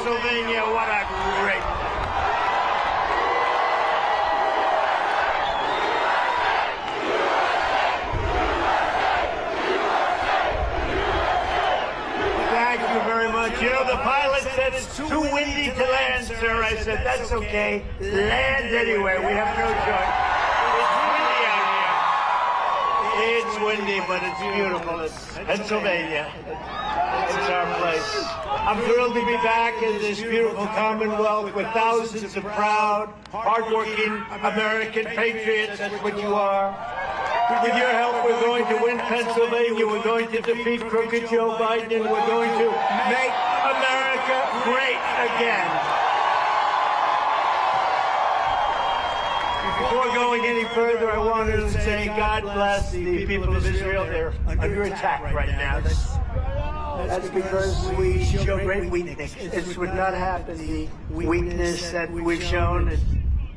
Pennsylvania. What a great... Thank you very much. You know, the pilot said it's too windy to land, sir. I said, that's okay. Land anyway. We have no choice. It's windy out here. It's windy, but it's beautiful. It's Pennsylvania. It's our place. I'm thrilled to be back in this beautiful Commonwealth with thousands of proud, hardworking American patriots. That's what you are. With your help, we're going to win Pennsylvania. We're going to defeat crooked Joe Biden. And we're going to make America great again. Before going any further, I want to say God bless the people of Israel. They're under attack right now. That's because we show great weakness. This would not happen. The weakness that we've shown is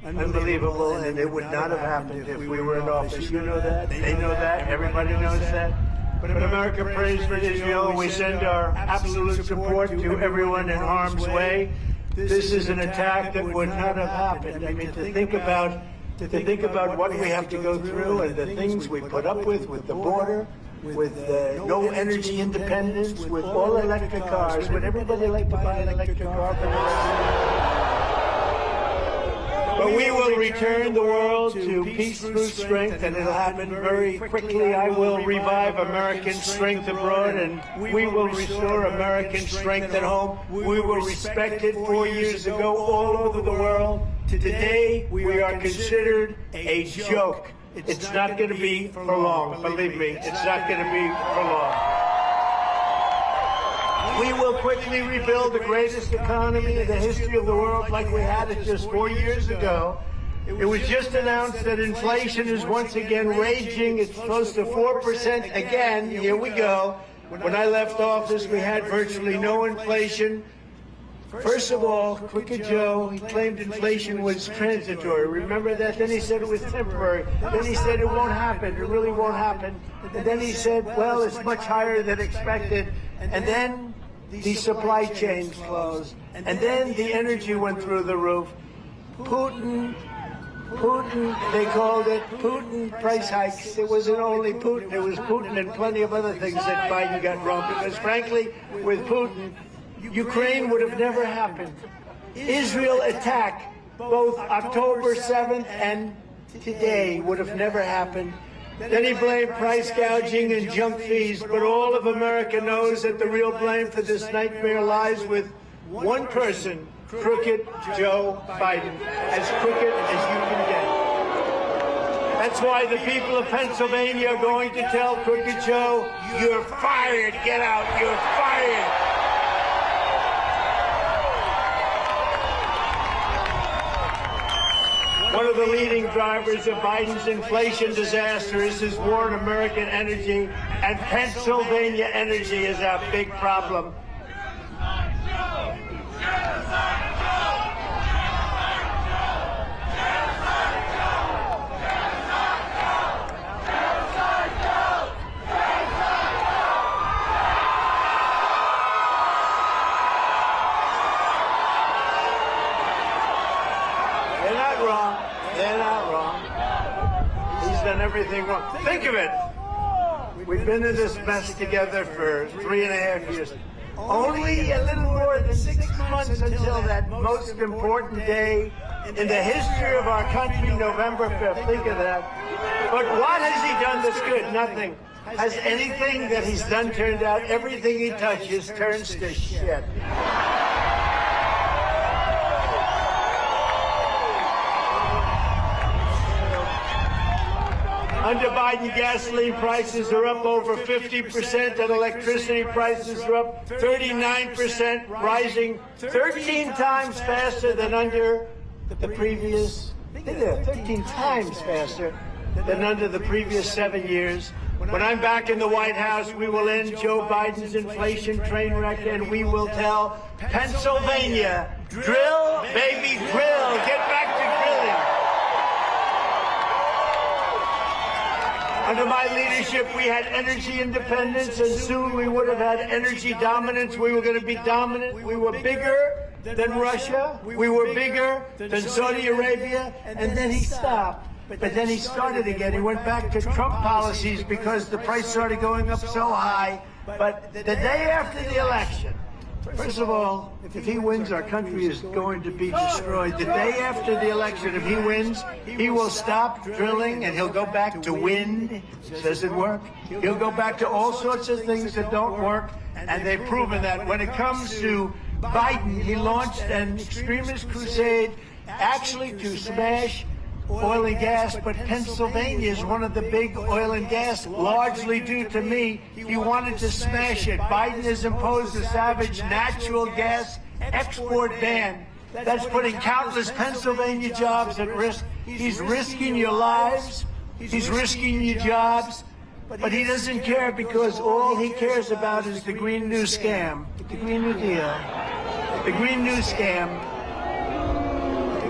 unbelievable, and it would not have happened if we were in office. You know that. They know that. Everybody knows that. But America prays for Israel. We send our absolute support to everyone in harm's way. This is an attack that would not have happened. I mean, to think about what we have to go through and the things we put up with the border, with no energy independence, with all electric cars. Would everybody like to buy an electric car? But we will return the world to peace through strength, and it'll happen very quickly. I will revive American strength abroad, and we will restore American strength at home. We were respected 4 years ago all over the world. Today, we are considered a joke. It's not going to be for long. Believe me, it's not going to be for long. We will quickly rebuild the greatest economy in the history of the world like we had it just 4 years ago. It was just announced that inflation is once again raging. It's close to 4% again. Here we go. When I left office, we had virtually no inflation. First of all, Crooked Joe, he claimed inflation was transitory. Remember that? Then he said it was temporary. Then he said it won't happen. It really won't happen. And then he said, well, it's much higher than expected. And then the supply chains closed. And then the energy went through the roof. Putin, they called it Putin price hikes. It wasn't only Putin. It was Putin and plenty of other things that Biden got wrong. Because frankly, with Putin, Ukraine would have never happened. Israel attack, both October 7th and today, would have never happened. Then he blamed price gouging and junk fees, but all of America knows that the real blame for this nightmare lies with one person, Crooked Joe Biden, as crooked as you can get. That's why the people of Pennsylvania are going to tell Crooked Joe, you're fired, get out, you're fired. One of the leading drivers of Biden's inflation disaster is his war on American energy, and Pennsylvania energy is our big problem. They're not wrong. He's done everything wrong. Think of it. We've been in this mess together for 3.5 years. Only a little more than 6 months until that most important day in the history of our country, November 5th. Think of that. But what has he done that's good? Nothing. Has anything that he's done turned out? Everything he touches turns to shit. Under Biden, gasoline prices are up over 50%, and electricity prices are up 39%, rising 13 times faster than under the previous, 13 times faster than under the previous 7 years. When I'm back in the White House, we will end Joe Biden's inflation train wreck, and we will tell Pennsylvania, drill, baby, drill. Get back to drilling. Under my leadership, we had energy independence, and soon we would have had energy dominance. We were going to be dominant. We were bigger than Russia. We were bigger than Saudi Arabia. And then he stopped. But then he started again. He went back to Trump policies because the price started going up so high. But the day after the election, first of all, if he wins, our country is going to be destroyed. The day after the election, if he wins, he will stop drilling and he'll go back to wind. Doesn't work. He'll go back to all sorts of things that don't work. And they've proven that. When it comes to Biden, he launched an extremist crusade actually to smash oil and gas, but Pennsylvania is one of the big oil and gas, largely due to me. He wanted to smash it. Biden has imposed a savage natural gas export ban. That's putting countless Pennsylvania jobs at risk. He's risking your lives. He's risking your jobs. But he doesn't care because all he cares about is the Green New Scam, the Green New Deal, the Green New Scam.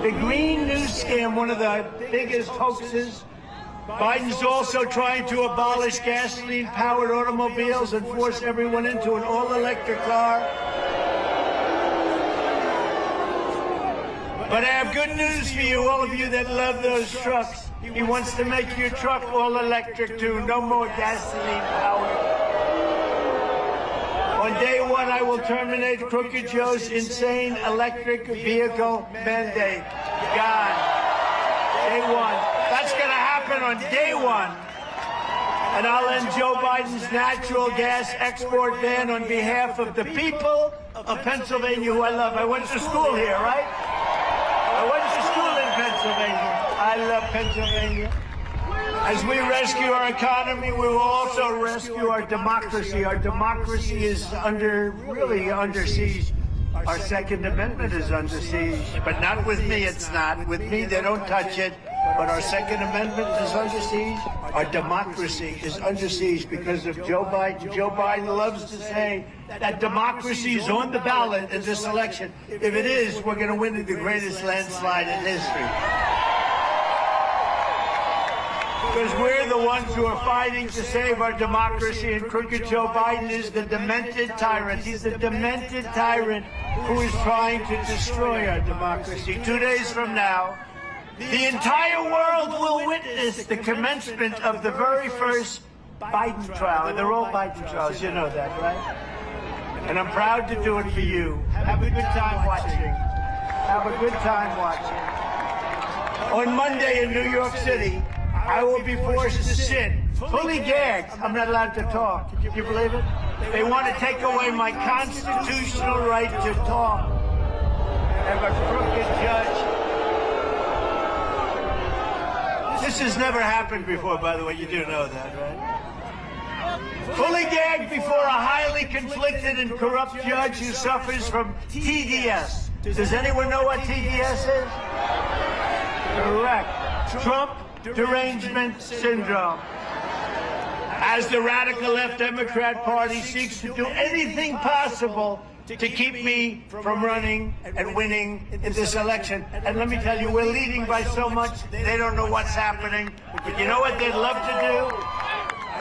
The Green New Scam, one of the biggest hoaxes. Biden's also trying to abolish gasoline-powered automobiles and force everyone into an all-electric car. But I have good news for you, all of you that love those trucks. He wants to make your truck all-electric, too. No more gasoline-powered. On day one, I will terminate Crooked Joe's insane electric vehicle mandate. God. Day one. That's going to happen on day one. And I'll end Joe Biden's natural gas export ban on behalf of the people of Pennsylvania who I love. I went to school here, right? I went to school in Pennsylvania. I love Pennsylvania. As we rescue our economy, we will also rescue our democracy. Our democracy is really under siege. Our Second Amendment is under siege, but not with me, it's not. With me, they don't touch it, but our Second Amendment is under siege. Our democracy is under siege because of Joe Biden. Joe Biden loves to say that democracy is on the ballot in this election. If it is, we're going to win the greatest landslide in history. Because we're the ones who are fighting to save our democracy, and Crooked Joe Biden is the demented tyrant. He's the demented tyrant who is trying to destroy our democracy. 2 days from now, the entire world will witness the commencement of the very first Biden trial. And they're all Biden trials, you know that, right? And I'm proud to do it for you. Have a good time watching. Have a good time watching. On Monday in New York City, I will be forced to sit, fully gagged. I'm not allowed to talk. Can you believe it? They want to take away my constitutional right to talk. I have a crooked judge. This has never happened before, by the way. You do know that, right? Fully gagged before a highly conflicted and corrupt judge who suffers from TDS. Does anyone know what TDS is? Correct. Trump derangement syndrome. As the radical left Democrat Party seeks to do anything possible to keep me from running and winning in this election. And let me tell you, we're leading by so much, they don't know what's happening. But you know what they'd love to do?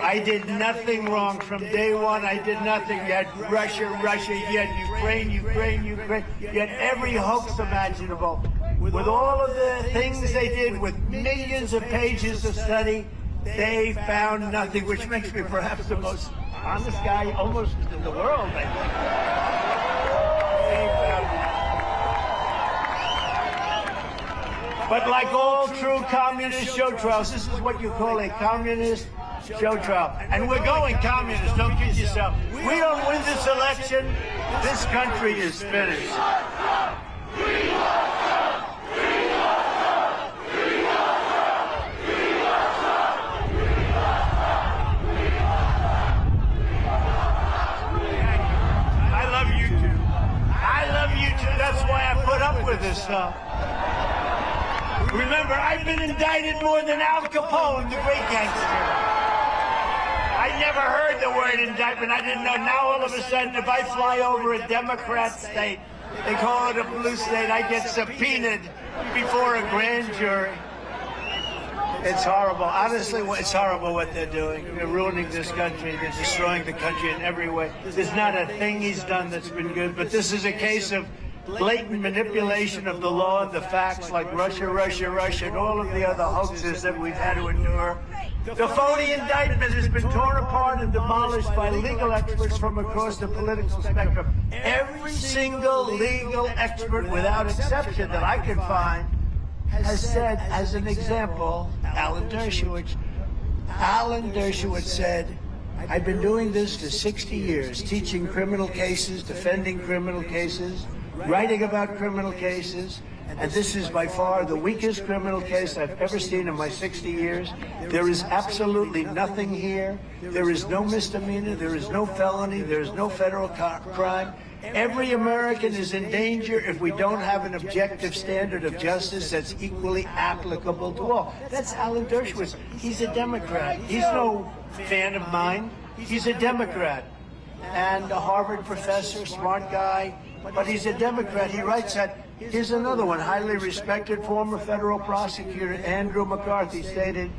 I did nothing wrong from day one. I did nothing. You had Russia, you had Ukraine. You had every hoax imaginable. With all of the things they did, with millions of pages of study, they found nothing, which makes me perhaps the most honest guy almost in the world, I think. They found nothing. But like all true communist show trials, this is what you call a communist show trial. And we're going communist, don't kid yourself. We don't win this election, this country is finished. That's why I put up with this stuff. Remember, I've been indicted more than Al Capone, the great gangster. I never heard the word indictment. I didn't know. Now, all of a sudden, if I fly over a Democrat state, they call it a blue state, I get subpoenaed before a grand jury. It's horrible. Honestly, it's horrible what they're doing. They're ruining this country. They're destroying the country in every way. There's not a thing he's done that's been good, but this is a case of blatant manipulation of the law and the facts like Russia, Russia, Russia, and all of the other hoaxes that we've had to endure. The phony indictment has been torn apart and demolished by legal experts from across the political spectrum. Every single legal expert, without exception, that I could find, has said, as an example, Alan Dershowitz said, I've been doing this for 60 years, teaching criminal cases, defending criminal cases, writing about criminal cases, and this is by far the weakest criminal case I've ever seen in my 60 years. There is absolutely nothing here. There is no misdemeanor. There is no felony. There is no federal crime. Every American is in danger if we don't have an objective standard of justice that's equally applicable to all. That's Alan Dershowitz. He's a Democrat. He's no fan of mine. He's a Democrat and a Harvard professor, smart guy, but he's a Democrat. He writes that. Here's another one. Highly respected former federal prosecutor Andrew McCarthy stated,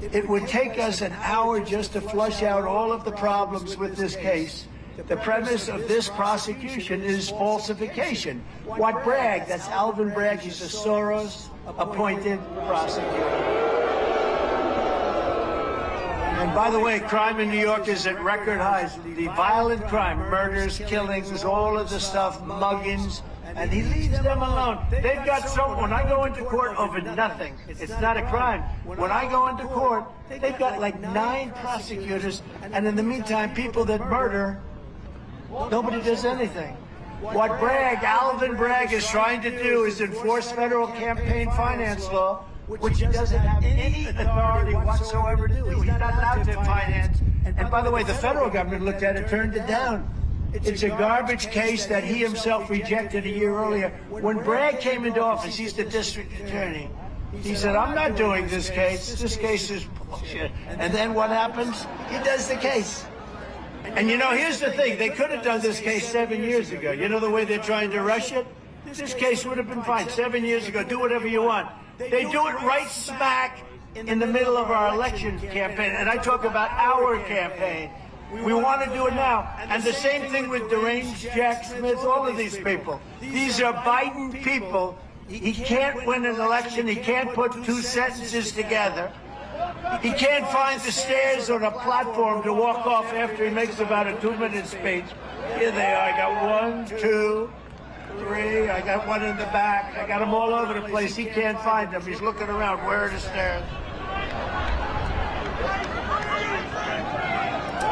it would take us an hour just to flush out all of the problems with this case. The premise of this prosecution is falsification. What Bragg, that's Alvin Bragg, he's a Soros-appointed prosecutor. And by the way, crime in New York is at record highs. The violent crime, murders, killings, all of the stuff, muggings, and he leaves them alone. They've got when I go into court over nothing, it's not a crime. When I go into court, they've got like 9 prosecutors, and in the meantime, people that murder, nobody does anything. What Alvin Bragg is trying to do is enforce federal campaign finance law, which he doesn't have any authority whatsoever to do. He's not allowed to finance. And by the way, the federal government looked at it, turned it down. It's a garbage case that he himself rejected a year earlier. When Bragg came into office, he's the district attorney. He said, I'm not doing this case. This case is bullshit. And then what happens? He does the case. And you know, here's the thing. They could have done this case 7 years ago. You know the way they're trying to rush it? This case would have been fine 7 years ago. Do whatever you want. They do it right smack in the middle of our election campaign. And I talk about our campaign. We want to do it now. And the same thing with deranged Jack Smith, all of these people. These are Biden people. He can't win an election. He can't put 2 sentences together. He can't find the stairs or the platform to walk off after he makes about a 2-minute speech. Here they are. I got 1, 2, 3. I got one in the back. I got them all over the place. He can't find them. He's looking around. Where are the stairs?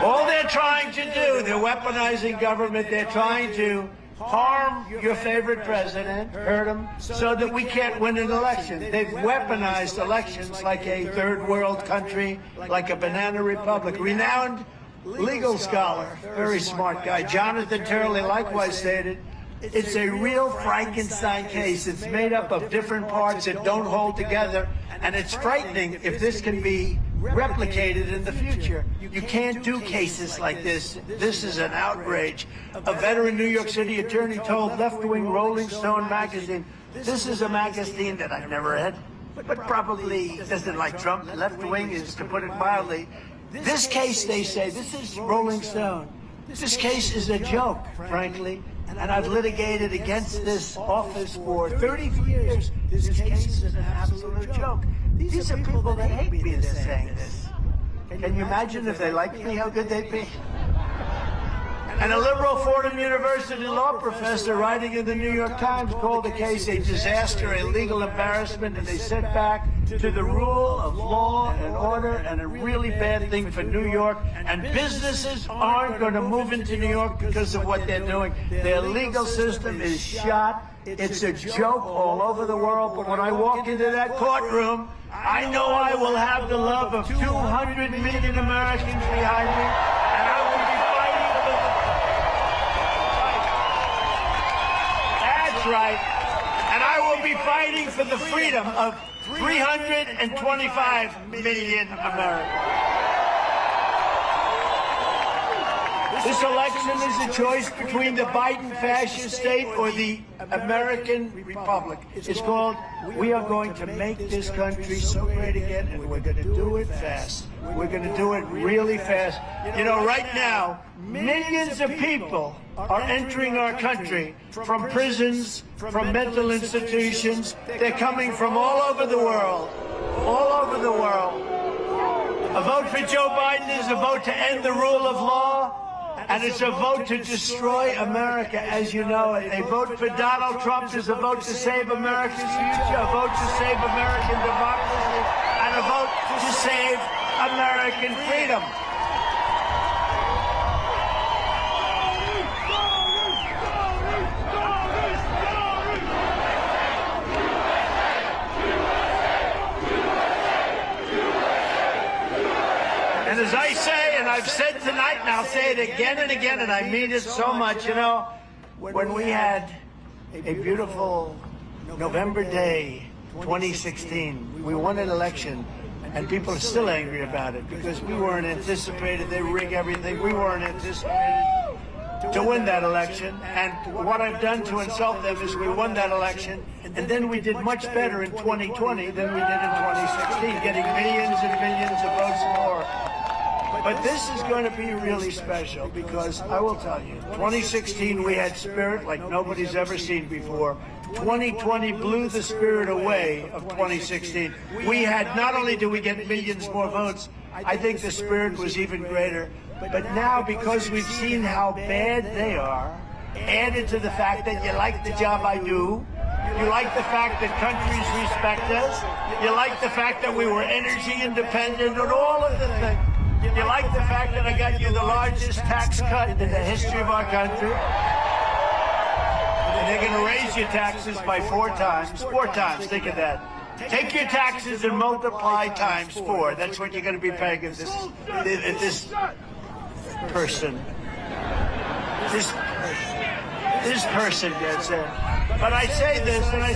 All they're trying to do, they're weaponizing government. They're trying to harm your favorite president, hurt him, so that we can't win an election. They've weaponized elections like a third world country, like a banana republic. Renowned legal scholar, very smart guy, Jonathan Turley, likewise stated, it's a real Frankenstein case. It's made up of different parts that don't hold together, and it's frightening if this can be replicated in the future. You can't do cases like this. This is an outrage. A veteran New York City attorney told left-wing Rolling Stone magazine, this is a magazine that I've never read, but probably doesn't like Trump. Left-wing is, to put it mildly. This case, they say, this is Rolling Stone. This case is a joke, frankly, and I've litigated against this office for 30 years. This case is an absolute joke. These are people that hate me that are saying this. Can you imagine if they liked me, how good they'd be? And a liberal Fordham University law professor writing in the New York Times called the case a disaster, a legal embarrassment, and they set back to the rule of law and order, and a really bad thing for New York. And businesses aren't going to move into New York because of what they're doing. Their legal system is shot. It's a joke all over the world. But when I walk into that courtroom, I know I will have the love of 200 million Americans behind me, and I will be fighting for the... That's right. And I will be fighting for the freedom of 325 million Americans. This election is a choice between the Biden fascist state or the American Republic. It's called, we are going to make this country so great again, and we're going to do it fast. We're going to do it really fast. You know, right now, millions of people are entering our country from prisons, from mental institutions. They're coming from all over the world, all over the world. A vote for Joe Biden is a vote to end the rule of law, and it's a vote to destroy America as you know it. A vote for Donald Trump is a vote to save America's future, a vote to save American democracy, and a vote to save American freedom. And as I say, and I've said tonight, and I'll say it again and again, and I mean it so much, you know, when we had a beautiful November day, 2016, we won an election, and people are still angry about it because we weren't anticipated. They rig everything. We weren't anticipated to win that election. And what I've done to insult them is we won that election, and then we did much better in 2020 than we did in 2016, getting millions and millions of votes more. But this is going to be really special because I will tell you, 2016 we had spirit like nobody's ever seen before. 2020 blew the spirit away of 2016. We had, not only did we get millions more votes, I think the spirit was even greater. But now, because we've seen how bad they are, added to the fact that you like the job I do, you like the fact that countries respect us, you like the fact that we were energy independent and all of the things. You like the fact that I got you the largest tax cut in the history of our country. And they're going to raise your taxes by 4 times. 4 times, think of that. Take your taxes and multiply times 4. That's what you're going to be paying if this person gets in. But I say this, and I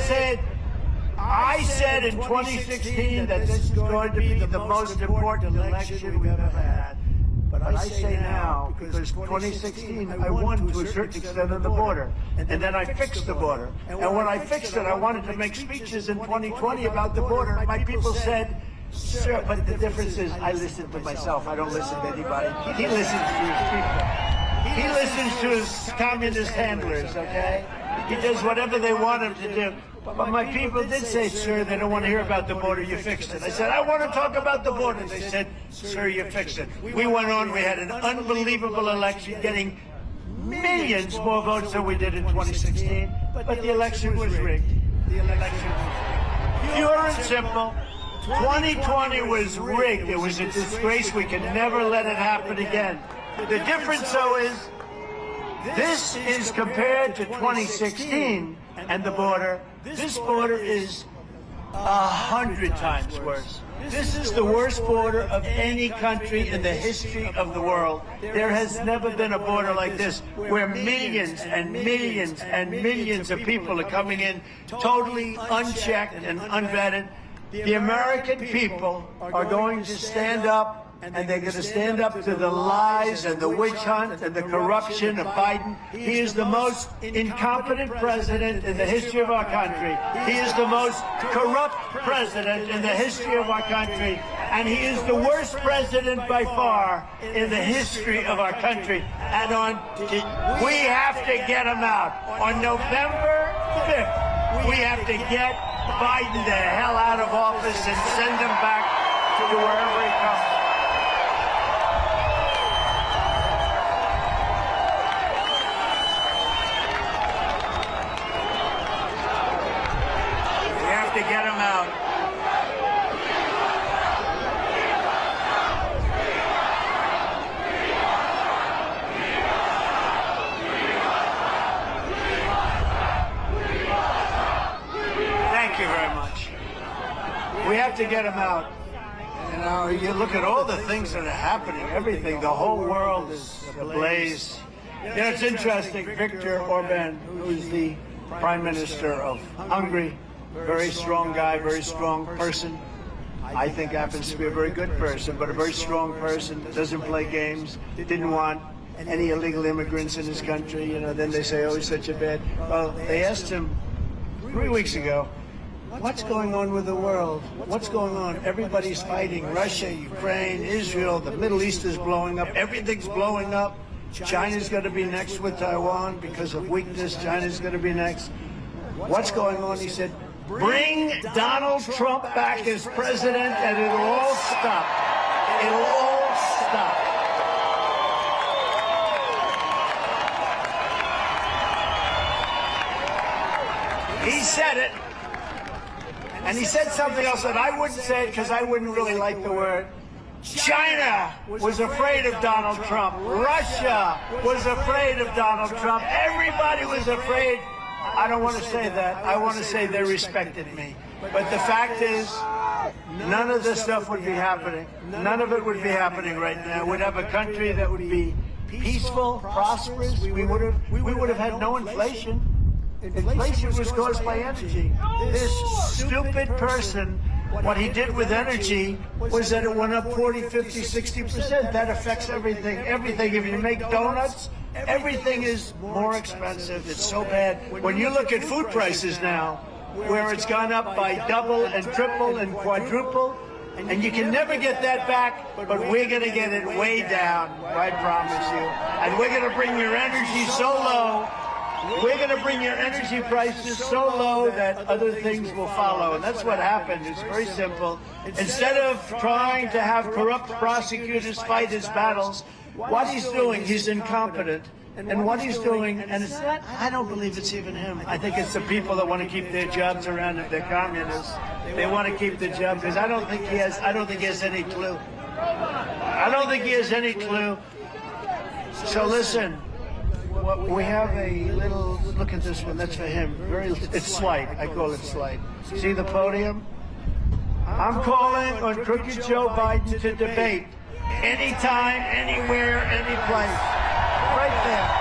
said in 2016 that this is going to be the most important election we've ever had. But I say now, because 2016 I won to a certain extent on the border, and then I fixed the border. And when I fixed it, I wanted to make speeches in 2020 about the border. My people said, sir, but the difference is I listen to myself. I don't listen to anybody. He listens to his people. He listens to his communist handlers, okay? He does whatever they want him to do. But my people did say, sir, they don't want to hear about the border. You fixed it. I said, I want to talk about the border. They said, sir, you fixed it. We went on. We had an unbelievable election, getting millions more votes than we did in 2016. But the election was rigged. The election was rigged. Pure and simple. 2020 was rigged. It was a disgrace. We can never let it happen again. The difference, though, is this is compared to 2016 and the border. This border is 100 times worse. This is the worst border of any country in the history of the world. There has never been a border like this, where millions and millions and millions of people are coming in totally unchecked and unvetted. The American people are going to stand up, and they're going to stand up to the lies and the witch hunt and the corruption of Biden. He is the most incompetent president in the history of our country. He is the most corrupt president in the history of our country. And he is the worst president by far in the history of our country. And we have to get him out. On November 5th, we have to get Biden the hell out of office and send him back to wherever he comes. To get him out. Thank you very much. We have to get him out. You know, you look at all the things that are happening, everything, the whole world is ablaze. You know, it's interesting, Viktor Orban, who's the Prime Minister of Hungary, very strong guy, very strong person. I think happens to be a very good person, but a very strong person, doesn't play games, didn't want any illegal immigrants in his country. You know, then they say, oh, he's such a bad. Well, they asked him 3 weeks ago, what's going on with the world? What's going on? Everybody's fighting. Russia, Ukraine, Israel, the Middle East is blowing up. Everything's blowing up. China's going to be next with Taiwan because of weakness. China's going to be next. What's going on? He said, bring Donald Trump back as president and it'll all stop. It'll all stop. He said it. And he said something else that I wouldn't say because I wouldn't really like the word. China was afraid of Donald Trump. Russia was afraid of Donald Trump. Everybody was afraid. I don't want to say that. I want to say they respected me. But the fact is, none of this stuff would be happening. None of it would be happening right now. We'd have a country that would be peaceful, prosperous. We would have had no inflation. Inflation was caused by energy. This stupid person, what he did with energy was that it went up 40, 50, 60%. That affects everything. Everything. If you make donuts, everything is more expensive. It's so bad. When you look at food prices now, where it's gone up by double and triple and quadruple, and you can never get that back, but we're going to get it way down, I promise you. And we're going to bring your energy so low. We're going to bring your energy prices so low that other things will follow. And that's what happened. It's very simple. Instead of trying to have corrupt prosecutors fight his battles, what he's doing, he's incompetent. And what he's doing, and it's not, I don't believe it's even him. I think it's the people that want to keep their jobs around if they're communists. They want to keep the job because I don't think he has any clue. I don't think he has any clue. So listen. We have a little, look at this one, that's for him. It's slight, I call it slight. See the podium? I'm calling on crooked Joe Biden to debate anytime, anywhere, any place. Right there.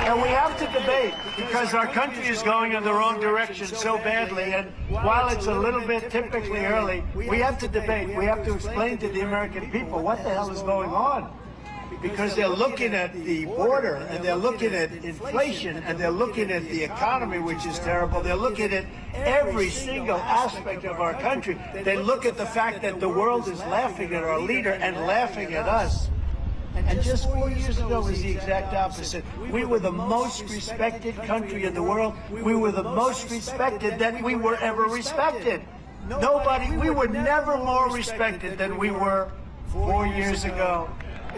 And we have to debate because our country is going in the wrong direction so badly. And while it's a little bit typically early, we have to debate. We have to explain to the American people what the hell is going on. Because they're looking at the border and they're looking at inflation and they're looking at the economy, which is terrible. They're looking at every single aspect of our country. They look at the fact that the world is laughing at our leader and laughing at us. And just 4 years ago was the exact opposite. We were the most respected country in the world. We were the most respected that we were ever respected. We were never more respected than we were 4 years ago.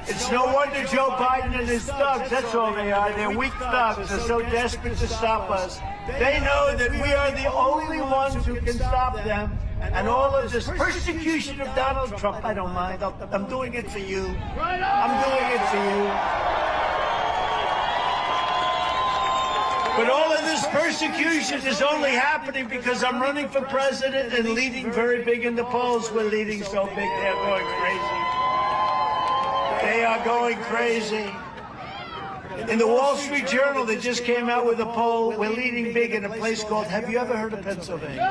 It's no wonder Joe Biden and his thugs, that's all they are. They're weak thugs. They're so desperate to stop us. They know that we are the only ones who can stop them. And all of this persecution of Donald Trump, I don't mind. I'm doing it for you. I'm doing it for you. But all of this persecution is only happening because I'm running for president and leading very big in the polls. We're leading so big, they're going crazy. They are going crazy. In the Wall Street Journal, they just came out with a poll. We're leading big in a place called, have you ever heard of Pennsylvania?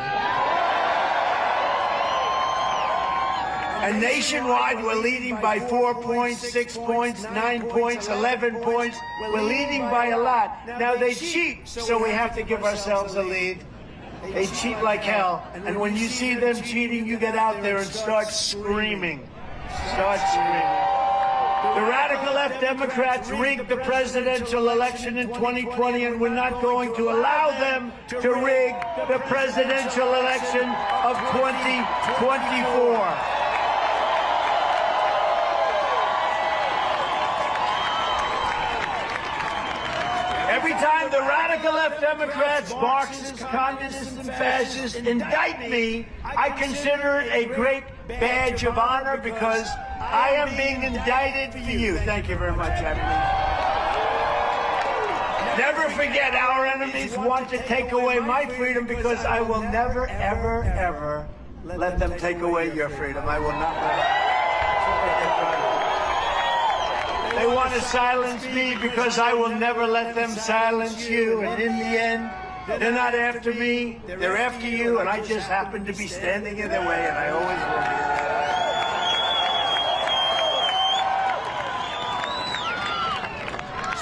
And nationwide, we're leading by 4 points, 6 points, 9 points, 11 points. We're leading by a lot. Now, they cheat, so we have to give ourselves a lead. They cheat like hell. And when you see them cheating, you get out there and start screaming. Start screaming. The radical left Democrats rigged the presidential election in 2020, and we're not going to allow them to rig the presidential election of 2024. Every time the radical left Democrats, Marxists, communists, and fascists indict me, I consider it a great badge of honor because I am being indicted for you. Thank you very much, Emily. Never forget, our enemies want to take away my freedom because I will never, ever, ever let them take away your freedom. I will not let them. They want to silence me because I will never let them silence you. And in the end, they're not after me, they're after you, and I just happen to be standing in their way, and I always will be.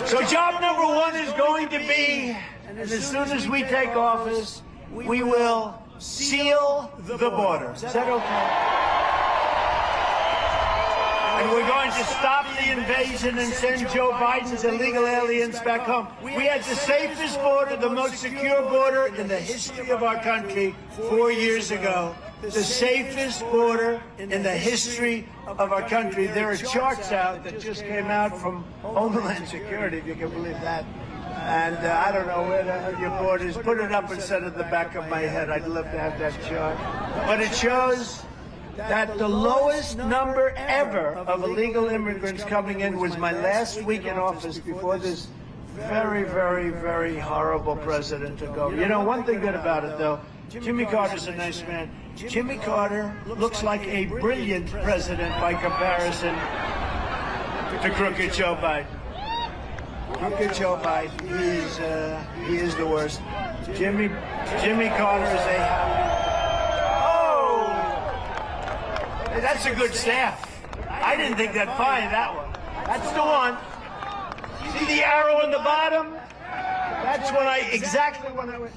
So job number one is going to be, and as soon as we take office, we will seal the border. Is that okay? And we're going to stop the invasion and send Joe Biden's illegal aliens back home. We had the safest border, the most secure border in the history of our country 4 years ago. The safest border in the history of our country. There are charts out that just came out from Homeland Security, if you can believe that. And I don't know where the hell your border is. Put it up instead of the back of my head. I'd love to have that chart. But it shows that the lowest number ever of illegal immigrants coming in was my last week in office before this very, very, very horrible president took over. You know, one thing good about it, though, Jimmy Carter's a nice man. Jimmy Carter looks like a brilliant president by comparison to crooked Joe Biden. Crooked Joe Biden, he is the worst. Jimmy Carter is a... That's a good staff. I didn't think that fine, that one. That's the one. See the arrow in the bottom? That's when exactly when I went,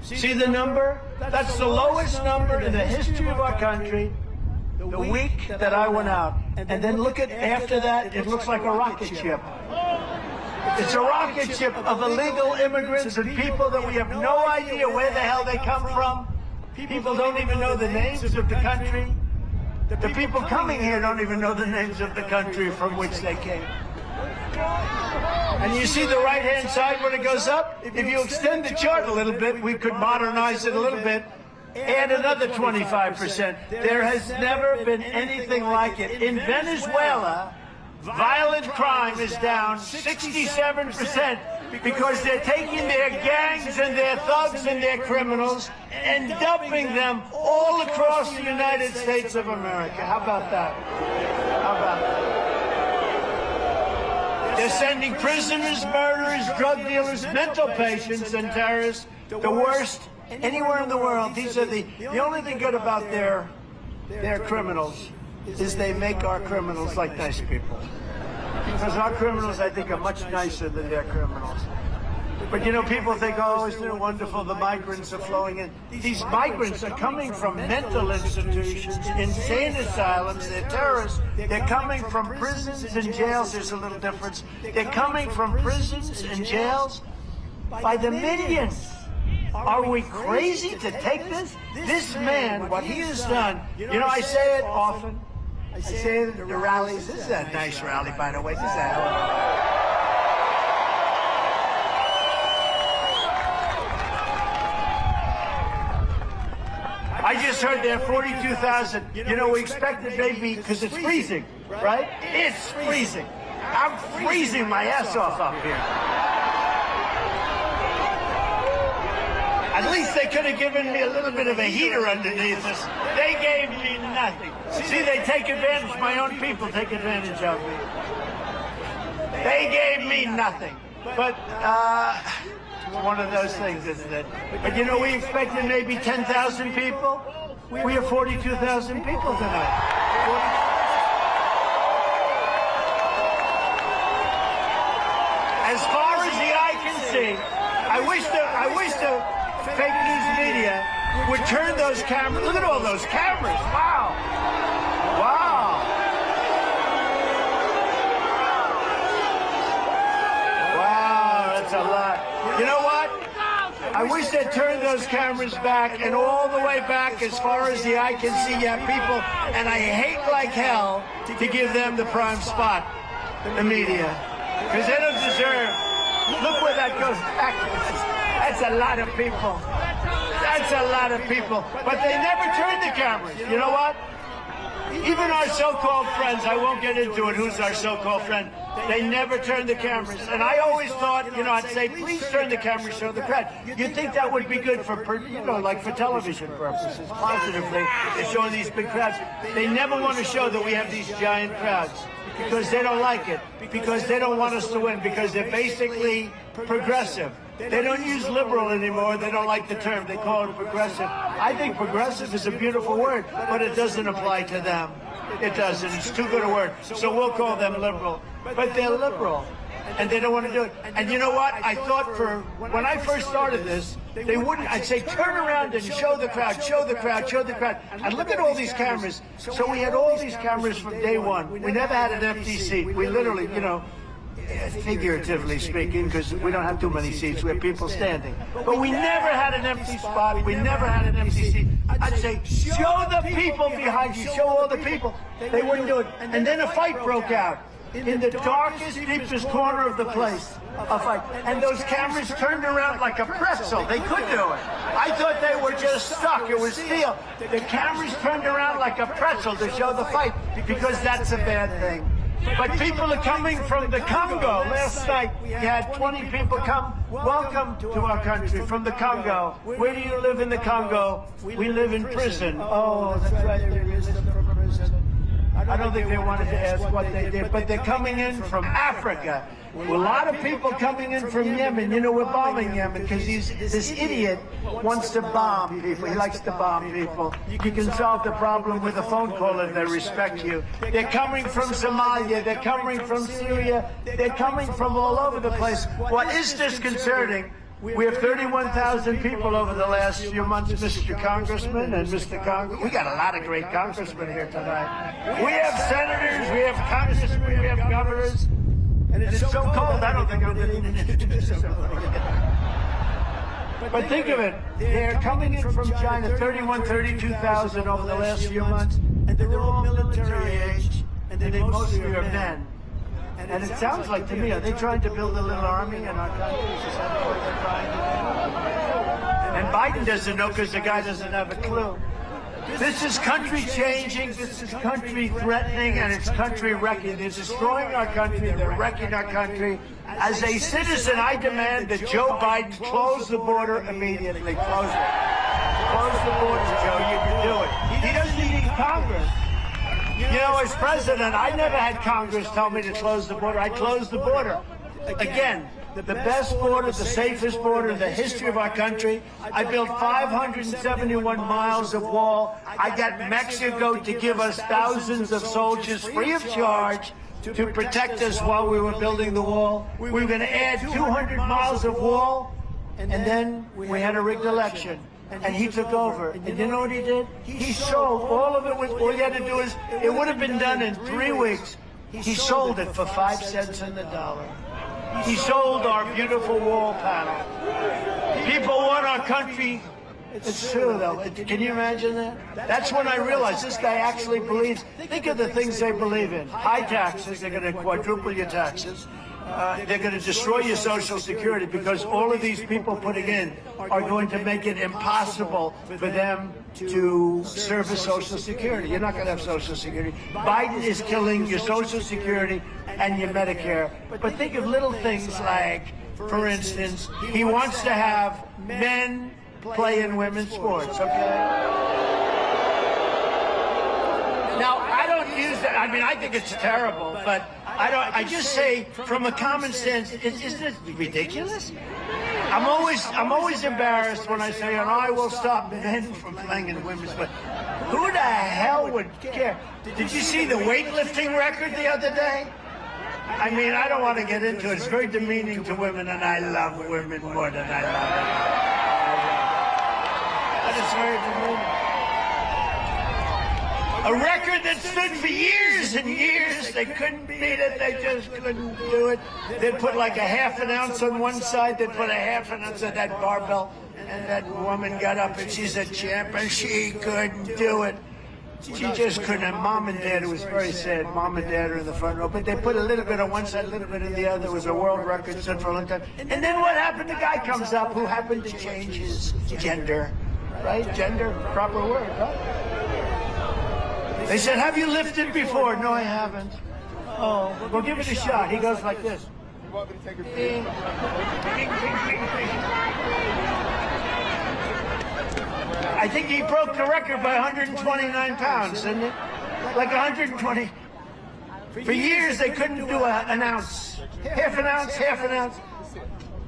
see the number? That's the lowest number in the history of our country, the week that I went out. And then look at, after that, it looks like a rocket ship. It's a rocket ship of illegal immigrants and people that we have no idea where the hell they come from. People don't even know the names of the country. The people coming here don't even know the names of the country from which they came. And you see the right-hand side when it goes up? If you extend the chart a little bit, we could modernize it a little bit, add another 25%. There has never been anything like it. In Venezuela, violent crime is down 67% because they're taking their gangs and their thugs and their criminals and dumping them all across the United States of America. How about that? How about that? They're sending prisoners, murderers, drug dealers, mental patients, and terrorists, the worst anywhere in the world. These are the only thing good about their criminals is they make our criminals like nice people. Because our criminals, I think, are much nicer than their criminals. But, you know, people think, oh, isn't it wonderful the migrants are flowing in. These migrants are coming from mental institutions, insane asylums. They're terrorists. They're coming from prisons and jails. There's a little difference. They're coming from prisons and jails by the millions. Are we crazy to take this? This man, what he has done, you know, I say it often. I say it at the rallies. This is a nice rally, by the way. This is I just heard there are 42,000. You know, we expected maybe, because it's freezing, right? It's freezing. I'm freezing my ass off up here. At least they could have given me a little bit of a heater underneath us. They gave me nothing. See, they take advantage, my own people take advantage of me. They gave me nothing. But, it's one of those things, isn't it? But, you know, we expected maybe 10,000 people. We have 42,000 people tonight. As far as the eye can see, I wish the fake news media would turn those cameras. Look at all those cameras. Wow. Wow. Wow, that's a lot. You know what? I wish they'd turn those cameras back and all the way back as far as the eye can see. Yeah, people, and I hate like hell to give them the prime spot, the media, because they don't deserve. Look where that goes back. That's a lot of people. That's a lot of people. But they never turn the cameras. You know what? Even our so-called friends, I won't get into it, who's our so-called friend, they never turn the cameras. And I always thought, you know, I'd say, please turn the camera, show the crowd. You'd think that would be good for, you know, like for television purposes, positively. They're showing these big crowds. They never want to show that we have these giant crowds because they don't like it, because they don't want us to win, because they're basically progressive. They don't use liberal anymore. They don't like the term. They call it progressive. I think progressive is a beautiful word, but it doesn't apply to them. It doesn't. It's too good a word. So we'll call them liberal. But they're liberal. and they don't want to do it. And you know what? I thought when I first started this, they wouldn't. I'd say, turn around and show the crowd, show the crowd, show the crowd. And look at all these cameras. So we had all these cameras from day one. We never had an empty seat. We literally, figuratively speaking, because we don't have too many seats, we have people standing. But we never had an empty spot, we never had an empty seat. I'd say, show the people behind you, show all the people. They wouldn't do it. And then a fight broke out in the darkest, deepest corner of the place. A fight. And those cameras turned around like a pretzel. They could do it. I thought they were just stuck. It was steel. The cameras turned around like a pretzel to show the fight, because that's a bad thing. But people are coming from the Congo. Last night, we had 20 people come. Welcome to our country from the Congo. Where do you live in the Congo? We live in prison. Oh, that's right. There is a prison. I don't think they wanted to ask what they did, but they're coming in from Africa. A lot of people coming in from Yemen. You know, we're bombing Yemen because this idiot wants to bomb people. He likes to bomb people. You can solve the problem with a phone call and they respect you. They're coming from Somalia. They're coming from Syria. They're coming from all over the place. What is disconcerting, we have 31,000 people over the last few months, Mr. Congressman and Mr. Congress. We got a lot of great congressmen here tonight. We have senators, we have congressmen, we have governors. And it's so cold, I don't think I'm going to introduce them. But think of it, they're coming in from China, 32,000 over the last few months, and they're all military age, and they mostly are men. And it sounds like to me, are they trying to build a little army in our country? Is that what they're trying to do? And Biden doesn't know because the guy doesn't have a clue. This is country changing, this is country threatening, and it's country wrecking. They're destroying our country, they're wrecking our country. As a citizen, I demand that Joe Biden close the border immediately. Close it. Close the border, Joe, you can do it. He doesn't need Congress. You know, as president, I never had Congress tell me to close the border. I closed the border. Again, the best border, the safest border in the history of our country. I built 571 miles of wall. I got Mexico to give us thousands of soldiers free of charge to protect us while we were building the wall. We were going to add 200 miles of wall, and then we had a rigged election. And he took over. And you know what he did? He sold all of it. All you had to do is, it would have been done in 3 weeks. He sold it for 5 cents on the dollar. He sold our beautiful wall panel. People want our country. It's true, though. Can you imagine that? That's when I realized this guy actually believes. Think of the things they believe in. High taxes. They're going to quadruple your taxes. They're going to destroy your Social Security because all of these people putting in are going to make it impossible for them to service Social Security. You're not going to have Social Security. Biden is killing your Social Security and your Medicare. But think of little things like, for instance, he wants to have men play in women's sports, okay? Now, I don't use that. I mean, I think it's terrible, but I just say, from a common sense, isn't it ridiculous? I'm always embarrassed when I say, and I will stop men from playing in women's, but who the hell would care? Did you see the weightlifting record the other day? I mean, I don't want to get into it. It's very demeaning to women, and I love women more than I love men. But it's very demeaning. A record that stood for years and years. They couldn't beat it. They just couldn't do it. They'd put like a half an ounce on one side. They'd put a half an ounce on that barbell. And that woman got up and she's a champ and she couldn't do it. She just couldn't. And Mom and Dad, it was very sad. Mom and Dad are in the front row. But they put a little bit on one side, a little bit on the other. It was a world record, stood for a long time. And then what happened? The guy comes up who happened to change his gender. Right? Gender, proper word, right? They said, have you lifted before? No, I haven't. Oh, well, give it a shot. He goes like this. You want me to take a ping, ping, ping, ping, ping. I think he broke the record by 129 pounds, didn't it? Like 120. For years, they couldn't do an ounce. Half an ounce, half an ounce.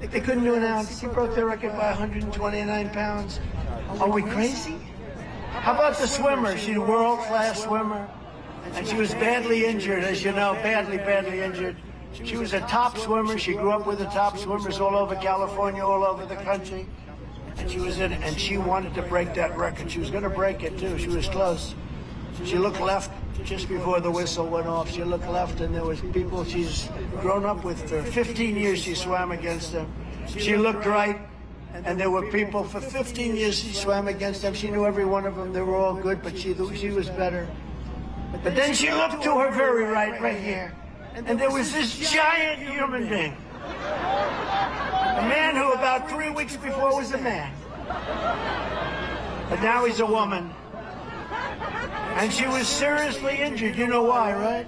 They couldn't do an ounce. He broke the record by 129 pounds. Are we crazy? How about the swimmer? She's a world-class swimmer. And she was badly injured, as you know, badly injured. She was a top swimmer. She grew up with the top swimmers all over California, all over the country. And she was in it, and she wanted to break that record. She was going to break it, too. She was close. She looked left just before the whistle went off. She looked left, and there was people she's grown up with for 15 years. She swam against them. She looked right, and there were people for 15 years she swam against them. She knew every one of them. They were all good, but she was better. But then she looked to her very right here, and there was this giant human being. A man who about 3 weeks before was a man. But now he's a woman. And she was seriously injured. You know why, right?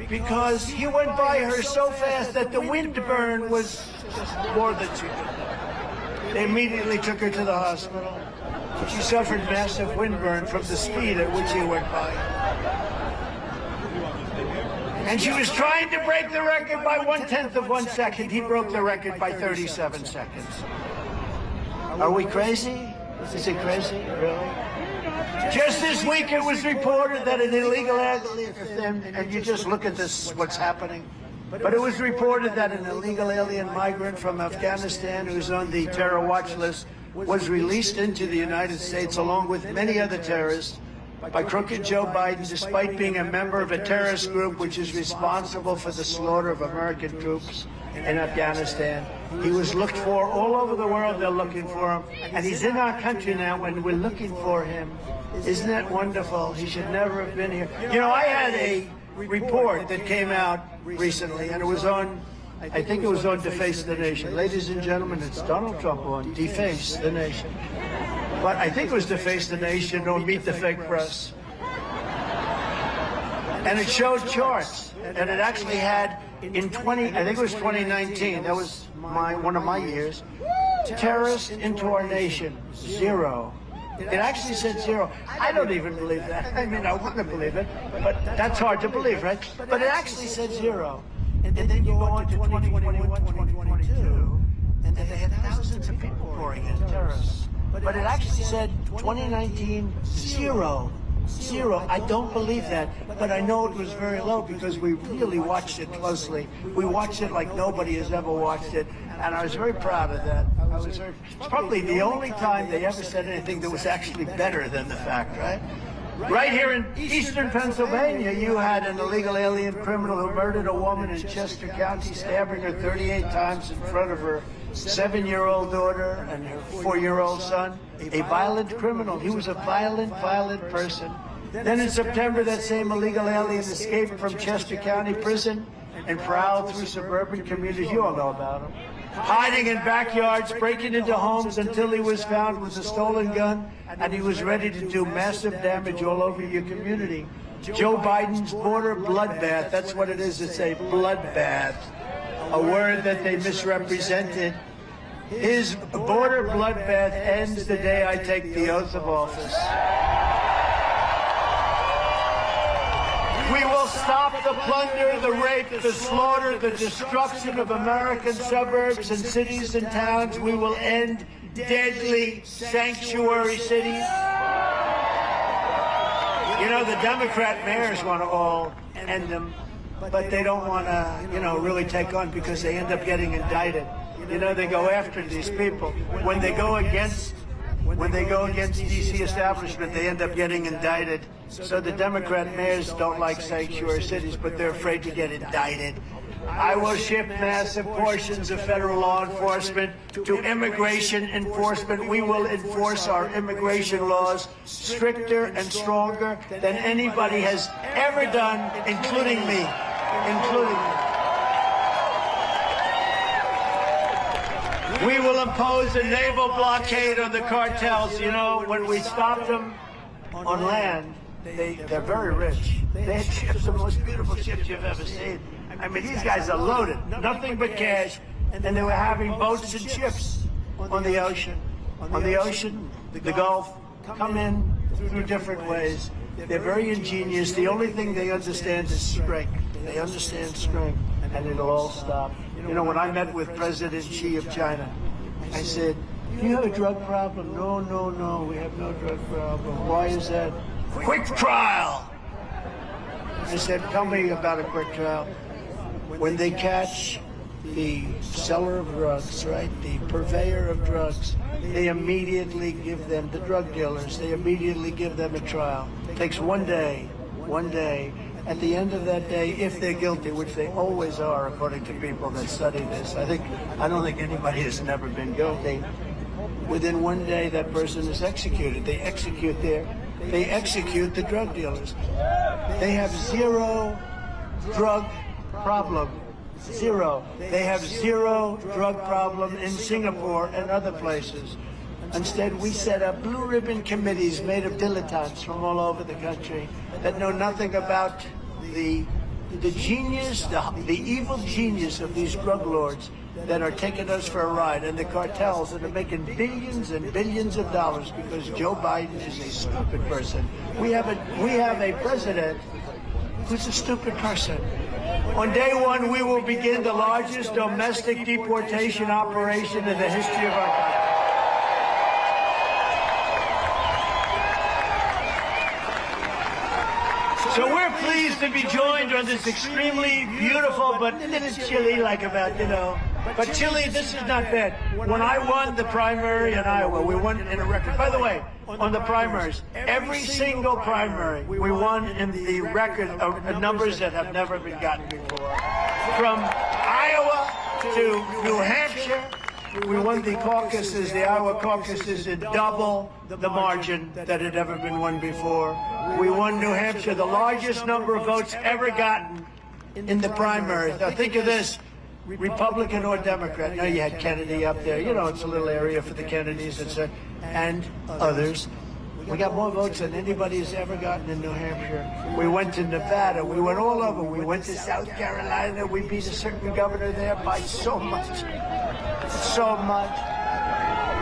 Because he went by her so fast that the windburn was just more than she could. They immediately took her to the hospital. She suffered massive windburn from the speed at which he went by. And she was trying to break the record by 1/10 of 1 second. He broke the record by 37 seconds. Are we crazy? Is it crazy? Really? Just this week it was reported that an illegal alien, and you just look at this, what's happening. But it was reported that an illegal alien migrant from Afghanistan who's on the terror watch list was released into the United States along with many other terrorists by crooked Joe Biden, despite being a member of a terrorist group which is responsible for the slaughter of American troops in Afghanistan. He was looked for all over the world. They're looking for him. And he's in our country now when we're looking for him. Isn't that wonderful? He should never have been here. You know, I had a report that came out recently, and it was on, I think it was on Deface the Nation. Ladies and gentlemen, it's Donald Trump on Deface the Nation. But I think it was Deface the Nation or Meet the Fake Press. And it showed charts. And it actually had in I think it was 2019, that was one of my years, terrorists into our nation, 0. It actually said 0. I don't even believe that. I mean, I wouldn't believe it, but that's hard to believe, right? But it actually said 0. And then you go on to 2021, 2022, and they had thousands of people pouring in, terrorists. But it actually said 2019, 0. 0. I don't believe that, but I know it was very low because we really watched it closely. We watched it like nobody has ever watched it, and I was very proud of that. It's probably the only time they ever said anything that was actually better than the fact, right? Right here in eastern Pennsylvania, you had an illegal alien criminal who murdered a woman in Chester County, stabbing her 38 times in front of her 7-year-old daughter and her 4-year-old son. A violent criminal. He was a violent person. Then in September, that same illegal alien escaped from Chester County Prison and prowled through suburban communities. You all know about him. Hiding in backyards, breaking into homes until he was found with a stolen gun, and he was ready to do massive damage all over your community. Joe Biden's border bloodbath, that's what it is. It's a bloodbath, a word that they misrepresented. His border bloodbath ends the day I take the oath of office. We will stop the plunder, the rape, the slaughter, the destruction of American suburbs and cities and towns. We will end deadly sanctuary cities. You know, the Democrat mayors want to all end them, but they don't want to, really take on because they end up getting indicted. You know, they go after these people. When they go against DC establishment, they end up getting indicted. So the Democrat mayors don't like sanctuary cities, but they're afraid to get indicted. I will shift massive portions of federal law enforcement to immigration enforcement. We will enforce our immigration laws stricter and stronger than anybody has ever done, including me. We will impose a naval blockade on the cartels. You know, when we stopped them on land, they're very rich. They had ships, the most beautiful ships you've ever seen. I mean, these guys are loaded, nothing but cash, and they were having boats and ships on the ocean. On the ocean, the Gulf, come in through different ways. They're very ingenious. The only thing they understand is strength. They understand strength, and it'll all stop. You know, when I met with President Xi of China, I said, do you have a drug problem? No, we have no drug problem. Why is that? Quick trial! I said, tell me about a quick trial. when they catch the seller of drugs, right, the purveyor of drugs, they immediately give them, the drug dealers, they immediately give them a trial. It takes one day. At the end of that day, if they're guilty, which they always are, according to people that study this, I don't think anybody has never been guilty. Within one day, that person is executed. They execute the drug dealers. They have zero drug problem. Zero. They have zero drug problem in Singapore and other places. Instead, we set up blue ribbon committees made of dilettantes from all over the country that know nothing about the genius, the evil genius of these drug lords that are taking us for a ride, and the cartels that are making billions and billions of dollars because Joe Biden is a stupid person. We have a president who's a stupid person. On day one, we will begin the largest domestic deportation operation in the history of our country. So we're pleased to be joined on this extremely beautiful, but a little chilly, but chilly, this is not bad. When I won the primary in Iowa, we won in a record. By the way, on the primaries, every single primary, we won in the record of numbers that have never been gotten before. From Iowa to New Hampshire, we won the caucuses, the Iowa caucuses, in double the margin that had ever been won before. We won New Hampshire, the largest number of votes ever gotten in the primary. Now think of this, Republican or Democrat. Now you had Kennedy up there. It's a little area for the Kennedys, and others. We got more votes than anybody has ever gotten in New Hampshire. We went to Nevada. We went all over. We went to South Carolina. We beat a certain governor there by so much. So much.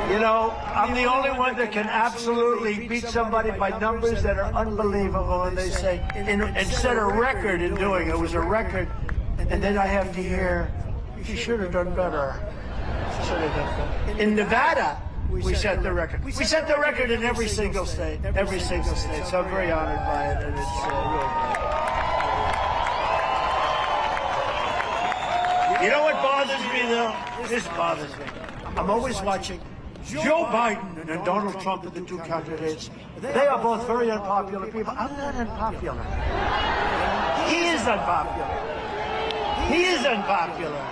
I'm the only one that can absolutely beat somebody by numbers that are unbelievable. And they say, and set a record in doing it. It was a record. And then I have to hear, you should have done better. In Nevada, we set the record. We set the record in every single state. Every single state. So I'm very honored by it. And it's really great. You know what bothers me, though? This bothers me. I'm always watching Joe Biden and Donald Trump are the two candidates. They are both very unpopular people. I'm not unpopular. He is unpopular. He is unpopular.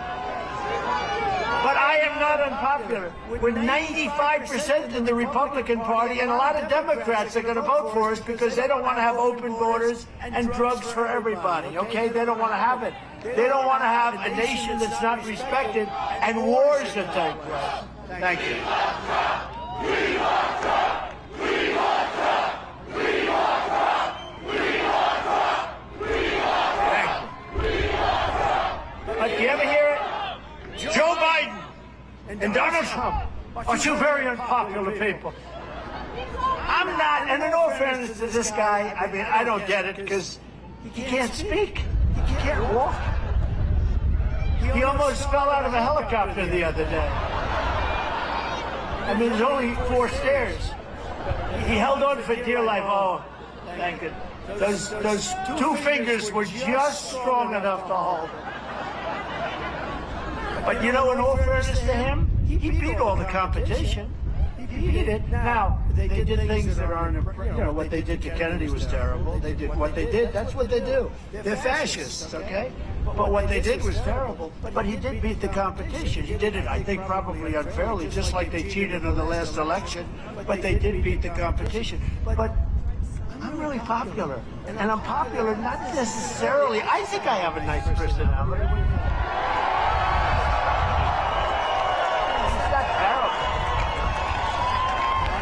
But I am not unpopular. We're 95% in the Republican Party, and a lot of Democrats are going to vote for us because they don't want to have open borders and drugs for everybody, okay? They don't want to have it. They don't want to have a nation that's not respected and wars that take place. Thank you. We want Trump! We want Trump! We want Trump! We want Trump! We want Trump! We want Trump! But do you ever hear it? Joe Biden and Donald Trump are two very unpopular people. I'm not, and in all fairness to this guy, I don't get it because he can't speak. He can't walk. He almost fell out of a helicopter the other day. There's only 4 stairs. He held on for dear life. Oh, thank goodness. Those 2 fingers were just strong enough to hold. But in all fairness to him, he beat all the competition. He beat it. Now, they did things that aren't, what they did to Kennedy was terrible. They did what they did. That's what they do. They're fascists, okay? But what they did was terrible. But he did beat the competition. He did it, I think, probably unfairly, just like they cheated in the last election. But they did beat the competition. But I'm really popular. And I'm popular not necessarily. I think I have a nice personality.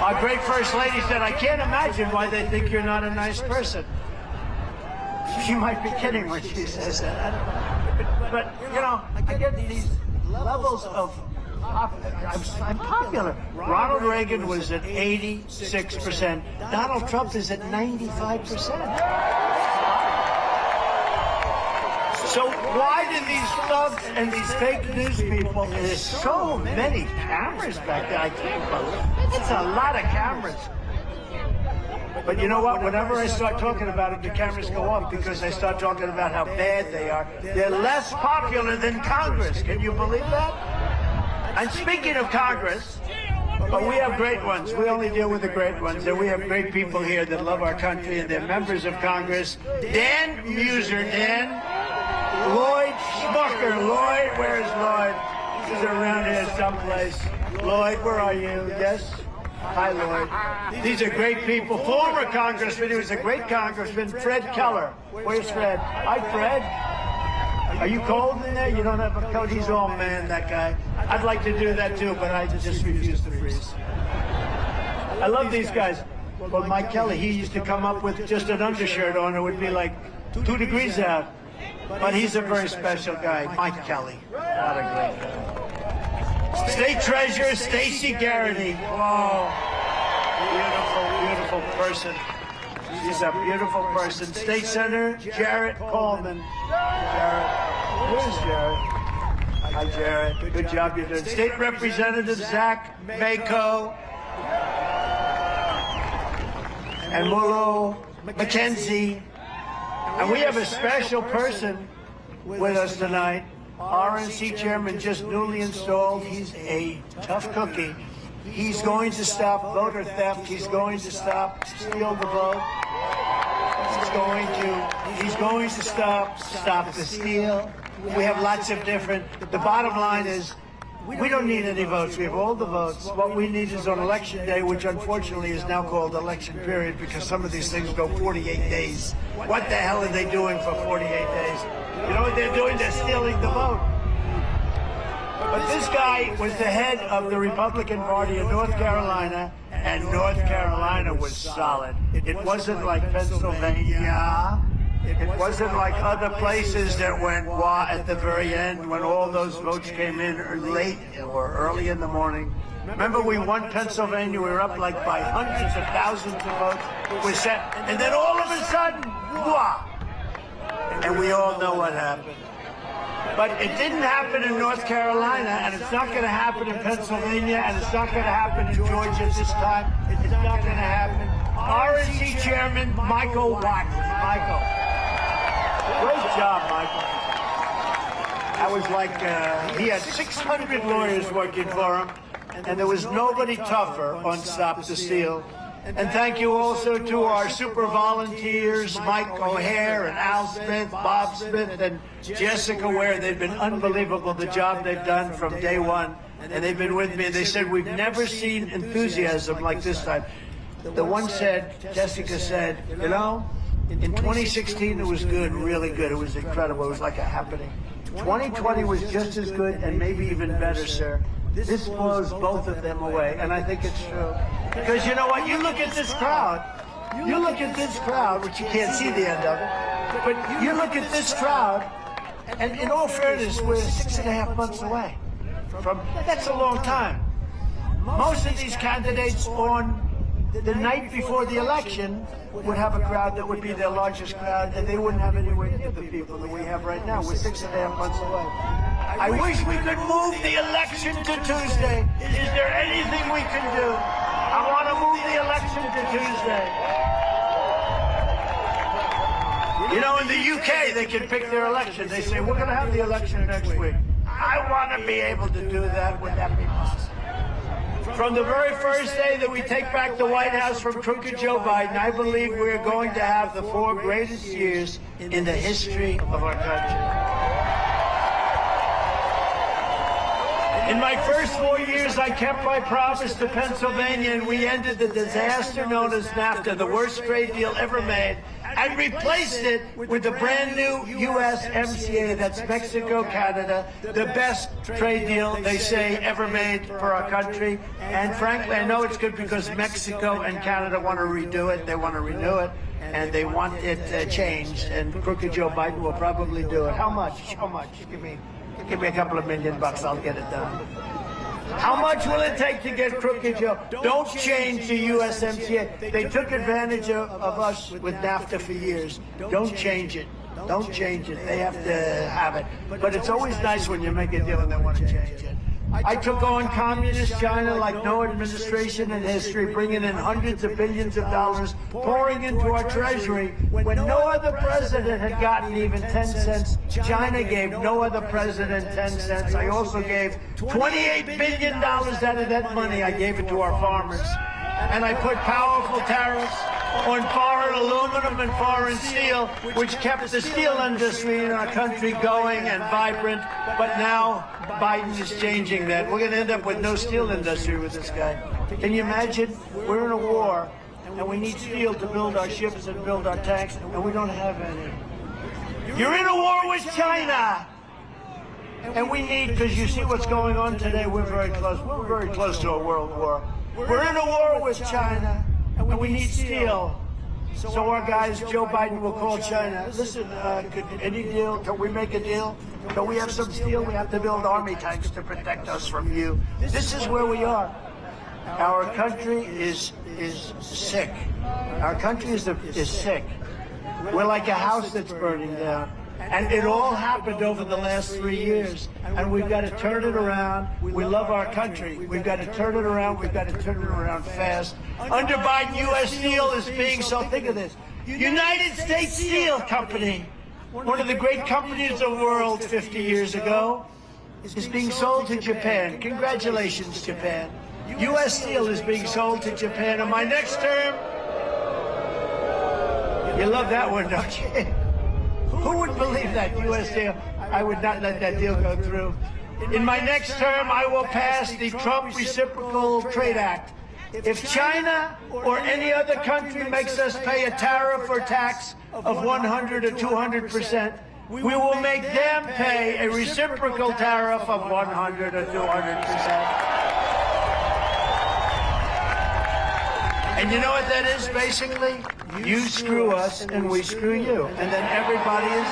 Our great First Lady said, I can't imagine why they think you're not a nice person. She might be kidding when she says that. But I get these levels of I'm popular. Ronald Reagan was at 86%. Donald Trump is at 95%. So why do these thugs and these fake news people, and there's so many cameras back there, I can't believe it. It's a lot of cameras. But you know what? Whenever I start talking about it, the cameras go off because I start talking about how bad they are. They're less popular than Congress. Can you believe that? And speaking of Congress, but we have great ones. We only deal with the great ones. And we have great people here that love our country, and they're members of Congress. Dan Muser, Dan. Lloyd Schmucker. Lloyd, where's Lloyd? He's around here someplace. Lloyd, where are you? Yes? Hi, Lloyd. These are great people. Former Congressman, he was a great Congressman, Fred Keller. Where's Fred? Hi, Fred. Are you cold in there? You don't have a coat? He's all man, that guy. I'd like to do that too, but I just refuse to freeze. I love these guys. Well, Mike Kelly, he used to come up with just an undershirt on. It would be like 2 degrees out. But he's a very special guy, Mike Kelly. What a great guy. State Treasurer Stacey Garrity. Whoa. Beautiful, beautiful person. She's a beautiful person. State Senator Jarrett Coleman. Jarrett. Where's Jarrett? Hi, Jarrett. Good job you're doing. State Representative Zach Mako. And Mulo McKenzie. And we have a special person with us tonight. RNC chairman, just newly installed. He's a tough cookie. He's going to stop voter theft. He's going to stop steal the vote. He's going to stop the steal. We have lots of different. The bottom line is, we don't need any votes. We have all the votes. What we need is on election day, which unfortunately is now called election period because some of these things go 48 days. What the hell are they doing for 48 days? You know what they're doing? They're stealing the vote. But this guy was the head of the Republican Party in North Carolina, and North Carolina was solid. It wasn't like Pennsylvania. It wasn't like other places that went at the very end when all those votes came in late or early in the morning. Remember, we won Pennsylvania. We were up like by hundreds of thousands of votes. We set, and then all of a sudden, wah! And we all know what happened. But it didn't happen in North Carolina, and it's not going to happen in Pennsylvania, and it's not going to happen in Georgia this time. It's not going to happen. RNC Chairman Michael Watson. Michael. Great job, Michael. I was like, he had 600 lawyers working for him, and there was nobody tougher on Stop the Steal. And thank you also to our super volunteers, Mike O'Hare and Al Smith, Bob Smith, and Jessica Ware. They've been unbelievable, the job they've done from day one. And they've been with me, and they said, we've never seen enthusiasm like this time. The one said, Jessica said, you know, in 2016 it was good, really good. It was incredible. It was like a happening. 2020 was just as good and maybe even better, sir. This blows both of them away, and I think it's true. Because you know what? You look at this crowd, which you can't see the end of it, but you look at this crowd, and in all fairness, we're 6.5 months away from, that's a long time. Most of these candidates on the night before the election would have a crowd that would be their largest crowd, and they wouldn't have anywhere near the people that we have right now. We're 6.5 months away. I wish we could move the election to Tuesday. Is there anything we can do? I want to move the election to Tuesday. You know, in the UK, they can pick their election. They say, we're going to have the election next week. I want to be able to do that. Would that be possible? From the very first day that we take back the White House from crooked Joe Biden, I believe we're going to have the 4 greatest years in the history of our country. In my first 4 years, I kept my promise to Pennsylvania, and we ended the disaster known as NAFTA, the worst trade deal ever made, and replaced it with the brand new USMCA, that's Mexico-Canada, the best trade deal, they say, ever made for our country. And frankly, I know it's good because Mexico and Canada want to redo it, they want to renew it, and they want it changed, and crooked Joe Biden will probably do it. How much? How much? Give me a couple of $1 million, I'll get it done. How much will it take to get crooked Joe? Don't change the USMCA. They took advantage of us with NAFTA for years. Don't change it. Don't change it. They have to have it. But it's always nice when you make a deal and they want to change it. I took on communist China like no administration in history, bringing in hundreds of billions of dollars, pouring into our treasury. When no other president had gotten even 10 cents, China gave no other president 10 cents. I also gave $28 billion out of that money. I gave it to our farmers. And I put powerful tariffs on foreign aluminum and foreign steel, which kept the steel industry in our country going and vibrant. But now Biden is changing that. We're going to end up with no steel industry with this guy. Can you imagine? We're in a war, and we need steel to build our ships and build our tanks, and we don't have any. You're in a war with China. And we need, because you see what's going on today, we're very close. We're very close to a world war. We're in a war with China, and we need steel. So our guys, Joe Biden will call China. Listen, could any deal? Can we make a deal? Can we have some steel? We have to build army tanks to protect us from you. This is where we are. Our country is sick. Our country is sick. We're like a house that's burning down. And it all happened over the last 3 years. And we've got to turn it around. We love our country. We've got to turn it around. We've got to turn it around fast. Under Biden, U.S. Steel is being, so think of this, United States Steel Company, one of the great companies of the world 50 years ago, is being sold to Japan. Congratulations, Japan. U.S. Steel is being sold to Japan. In my next term, you love that one, don't you? Who would believe that, U.S. Steel? I would not let that deal go through. In my next term, I will pass the Trump Reciprocal Trade Act. If China or any other country makes us pay a tariff or tax of 100 or 200%, we will make them pay a reciprocal tariff of 100 or 200%. And you know what that is, basically? You screw us and we screw you. And then everybody is...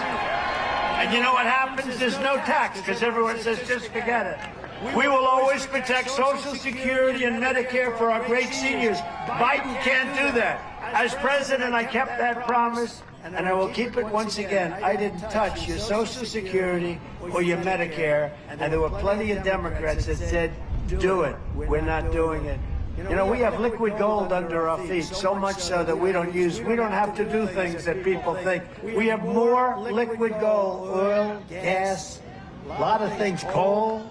And you know what happens? There's no tax, because everyone says, just forget it. We will always protect Social Security and Medicare for our great seniors. Biden can't do that. As president, I kept that promise, and I will keep it once again. I didn't touch your Social Security or your Medicare, and there were plenty of Democrats that said, do it. We're not doing it. You know, we have liquid gold under our feet, so much so that we don't have to do things that people think. We have more liquid gold, oil, gas, a lot of things, coal.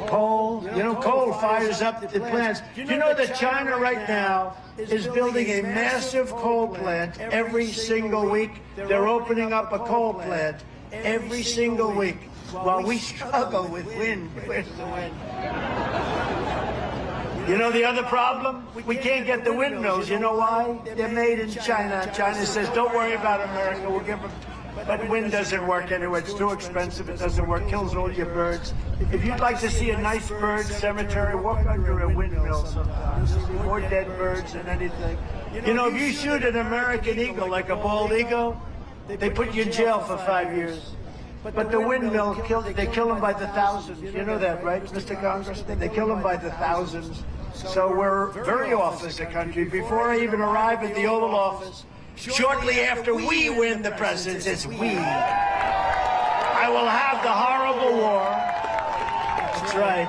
You know, coal fires up the plants. Do you know that China right now is building a massive coal plant every single week? They're opening up a coal plant every single week while we struggle with wind. Where's the wind? You know the other problem? We can't get the windmills. You know why? They're made in China. China says, don't worry about America. We'll give them. But wind doesn't work anyway. It's too expensive. It doesn't work. Kills all your birds. If you'd like to see a nice bird cemetery, walk under a windmill sometimes. You'll see more dead birds than anything. You know, if you shoot an American eagle, like a bald eagle, they put you in jail for 5 years. But the windmill, they kill them by the thousands. You know that, right, Mr. Congressman? They kill them by the thousands. So we're very off as a country. Before I even arrive at the Oval Office, shortly after we win the presidency, it's we, I will have the horrible war. That's right.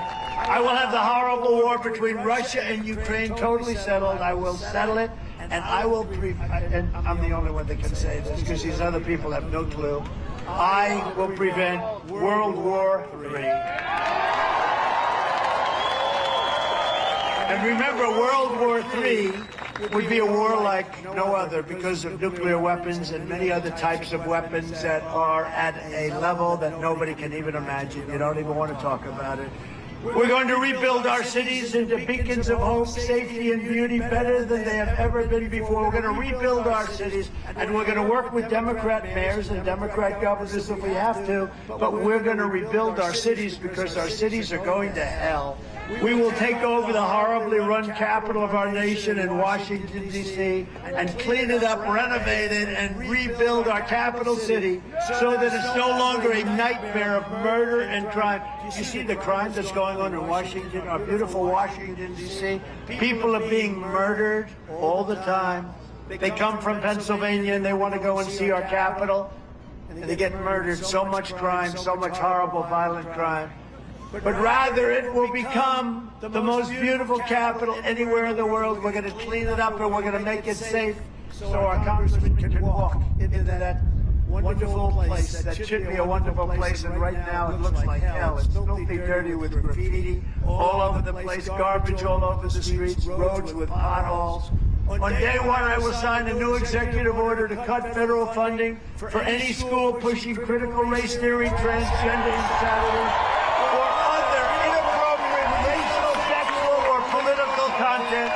I will have the horrible war between Russia and Ukraine totally settled. I will settle it, and I will, and I'm the only one that can say this because these other people have no clue. I will prevent World War III. And remember, World War III would be a war like no other because of nuclear weapons and many other types of weapons that are at a level that nobody can even imagine. You don't even want to talk about it. We're going to rebuild our cities into beacons of hope, safety, and beauty better than they have ever been before. We're going to rebuild our cities, and we're going to work with Democrat mayors and Democrat governors if we have to, but we're going to rebuild our cities because our cities are going to hell. We will take over the horribly run capital of our nation in Washington, D.C., and clean it up, renovate it, and rebuild our capital city so that it's no longer a nightmare of murder and crime. You see the crime that's going on in Washington, our beautiful Washington, D.C.? People are being murdered all the time. They come from Pennsylvania and they want to go and see our capital, and they get murdered. So much crime, so much horrible, violent crime. but rather it will become the most beautiful capital anywhere in the world. We're going to clean it up and we're going to make it safe so our congressmen can walk into that wonderful place. That should be a wonderful place, and right now it looks like hell. It's filthy dirty with graffiti all over the place, garbage all over the streets, roads with potholes. On day one, I will sign a new executive order to cut federal funding for any school pushing critical race theory, transgender insanity, or other inappropriate racial, sexual, or political content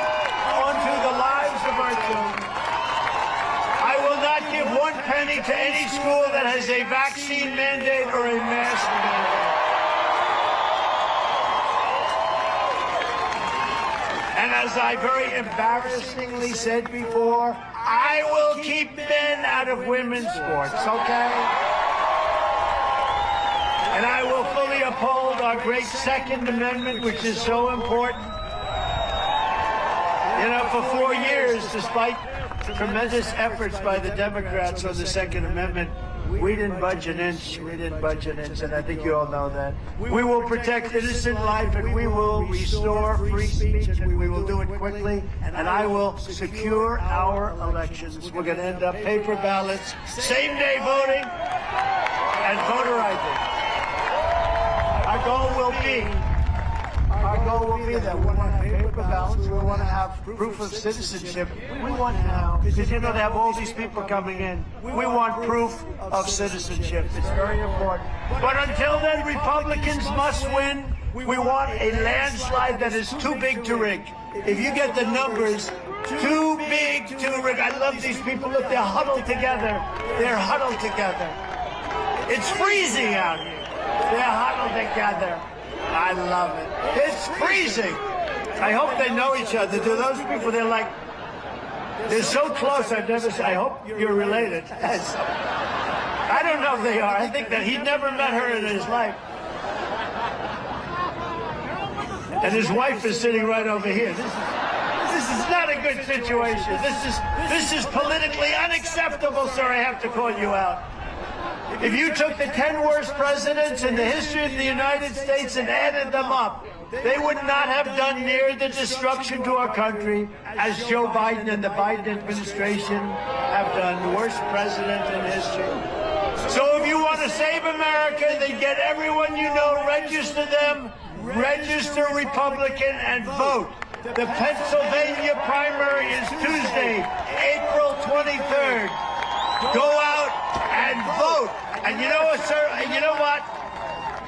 onto the lives of our children. I will not give one penny to any school that has a vaccine mandate or a mask mandate. And as I very embarrassingly said before, I will keep men out of women's sports, okay? And I will fully uphold our great Second Amendment, which is so important. You know, for 4 years, despite tremendous efforts by the Democrats on the Second Amendment, we didn't budge an inch. We didn't budge an inch, and I think you all know that. We will protect innocent life, and we will restore free speech, and we will do it quickly, and I will secure our elections. We're going to end up paper ballots, same-day voting, and voter ID. Our goal will be that we want to have paper ballots, we want to have proof of citizenship. We want now, because you know they have all these people coming in, we want proof of citizenship. It's very important. But until then, Republicans must win. We want a landslide that is too big to rig. If you get the numbers too big to rig, I love these people. Look, they're huddled together. They're huddled together. It's freezing out here. They're huddled together. I love it. It's freezing. I hope they know each other. Do those people, they're so close, I've never seen. I hope you're related. I don't know if they are. I think that he never met her in his life. And his wife is sitting right over here. This is not a good situation. This is politically unacceptable, sir. I have to call you out. If you took the 10 worst presidents in the history of the United States and added them up, they would not have done near the destruction to our country as Joe Biden and the Biden administration have done. The worst president in history. So if you want to save America, then get everyone you know, register them, register Republican, and vote. The Pennsylvania primary is Tuesday, April 23rd. Go out and vote. And you know what, sir? And you know what?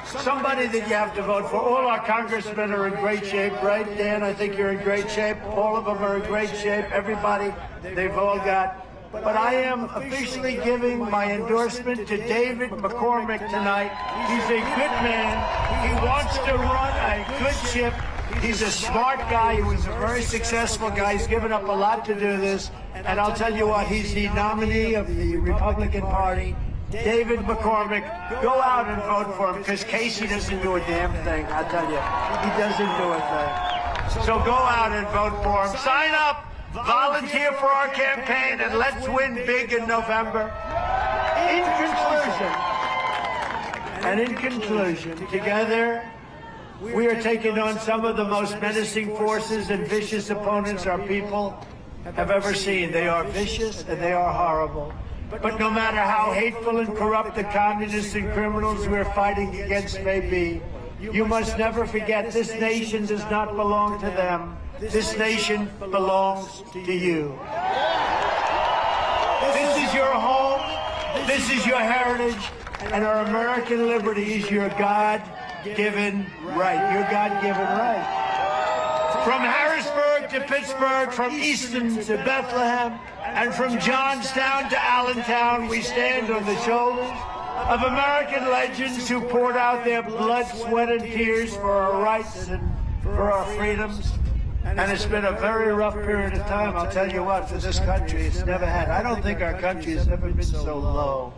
Somebody that you have to vote for. All our congressmen are in great shape, right, Dan? I think you're in great shape. All of them are in great shape. Everybody, they've all got. But I am officially giving my endorsement to David McCormick tonight. He's a good man. He wants to run a good ship. He's a smart guy. He was a very successful guy. He's given up a lot to do this. And I'll tell you what, he's the nominee of the Republican Party. David McCormick, go out and vote for him, because Casey doesn't do a damn thing, I'll tell you. He doesn't do a thing. So go out and vote for him. Sign up, volunteer for our campaign, and let's win big in November. In conclusion, together, we are taking on some of the most menacing forces and vicious opponents our people have ever seen. They are vicious and they are horrible. But no matter how hateful and corrupt the communists and criminals we're fighting against may be, you must never forget this nation does not belong to them. This nation belongs to you. This is your home. This is your heritage. And our American liberty is your God-given right. Your God-given right. From Harrisburg to Pittsburgh, from Easton to Bethlehem, and from Johnstown to Allentown, we stand on the shoulders of American legends who poured out their blood, sweat, and tears for our rights and for our freedoms. And it's been a very rough period of time, I'll tell you what, for this country. It's never had. I don't think our country has ever been so low.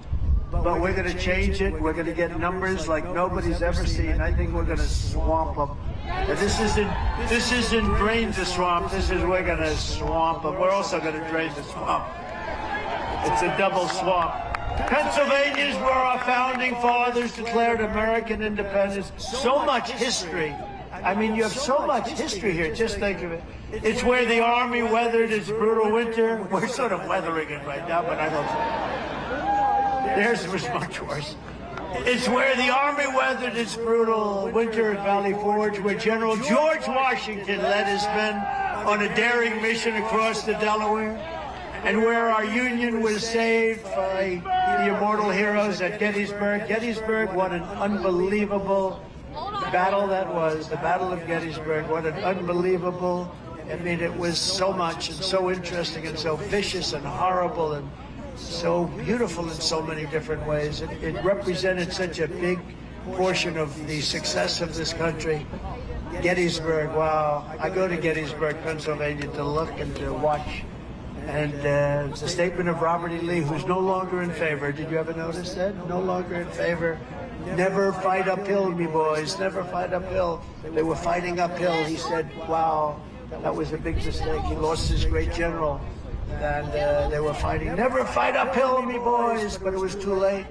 But we're going to change it. We're going to get numbers like nobody's ever seen. I think we're going to swamp them. And this isn't drain the swamp. We're going to swamp them. We're also going to drain the swamp. It's a double swamp. Pennsylvania is where our founding fathers declared American independence. So much history. I mean, you have so much history here. Just think of it. It's where the Army weathered its brutal winter. We're sort of weathering it right now, but I don't. Theirs was much worse. It's where the Army weathered its brutal winter at Valley Forge, where General George Washington led his men on a daring mission across the Delaware, and where our Union was saved by the immortal heroes at Gettysburg. Gettysburg, what an unbelievable battle that was, the Battle of Gettysburg. What an unbelievable, I mean, it was so much and so interesting and so vicious and horrible and so beautiful in so many different ways. It represented such a big portion of the success of this country. Gettysburg, wow. I go to Gettysburg, Pennsylvania to look and to watch. And it's a statement of Robert E. Lee, who's no longer in favor. Did you ever notice that? No longer in favor. Never fight uphill, me boys. Never fight uphill. They were fighting uphill. He said, wow, that was a big mistake. He lost his great general. And they were fighting, never fight uphill, me boys, but it was too late.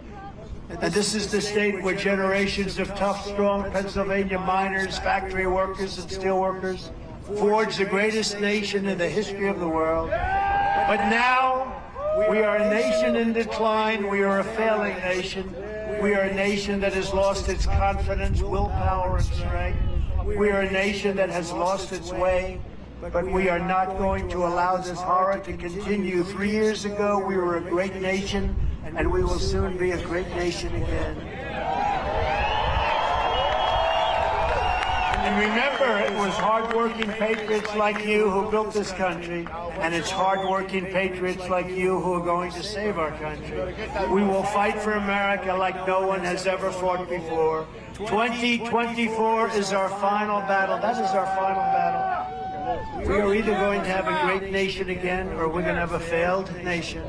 And this is the state where generations of tough, strong Pennsylvania miners, factory workers, and steel workers forged the greatest nation in the history of the world. But now, we are a nation in decline. We are a failing nation. We are a nation that has lost its confidence, willpower, and strength. We are a nation that has lost its way. But we are not going to allow this horror to continue. 3 years ago, we were a great nation, and we will soon be a great nation again. And remember, it was hardworking patriots like you who built this country, and it's hardworking patriots like you who are going to save our country. We will fight for America like no one has ever fought before. 2024 is our final battle. That is our final battle. We are either going to have a great nation again, or we're going to have a failed nation.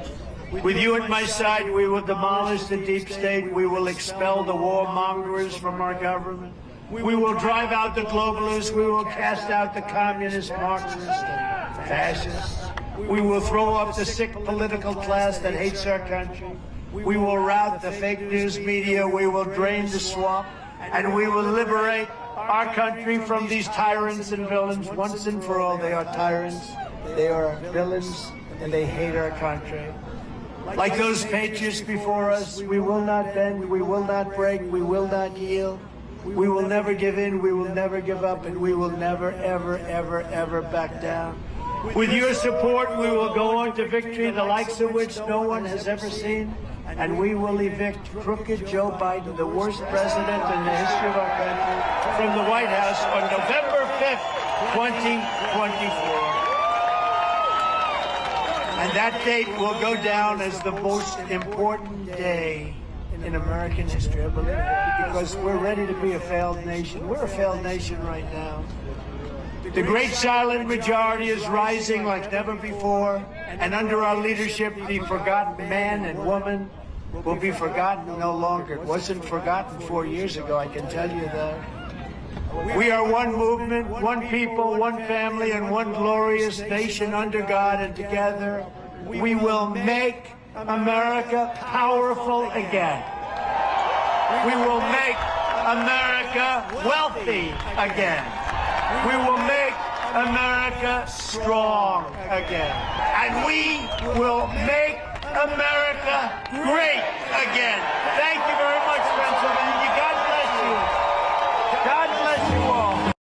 With you at my side, we will demolish the deep state. We will expel the warmongers from our government. We will drive out the globalists. We will cast out the communists, Marxists, and fascists. We will throw up the sick political class that hates our country. We will rout the fake news media. We will drain the swamp. And we will liberate our country from these tyrants and villains once and for all. They are tyrants, they are villains, and they hate our country. Like those patriots before us, we will not bend, we will not break, we will not yield. We will never give in, we will never give up, and we will never, ever, ever, ever back down. With your support, we will go on to victory, the likes of which no one has ever seen. And we will evict crooked Joe Biden, the worst president in the history of our country, from the White House on November 5th, 2024. And that date will go down as the most important day in American history, I believe it, because we're ready to be a failed nation. We're a failed nation right now. The great silent majority is rising like never before, and under our leadership, the forgotten man and woman will be forgotten no longer. It wasn't forgotten 4 years ago, I can tell you that. We are one movement, one people, one family, and one glorious nation under God, and together we will make America powerful again. We will make America wealthy again. We will make America strong again. And we will make America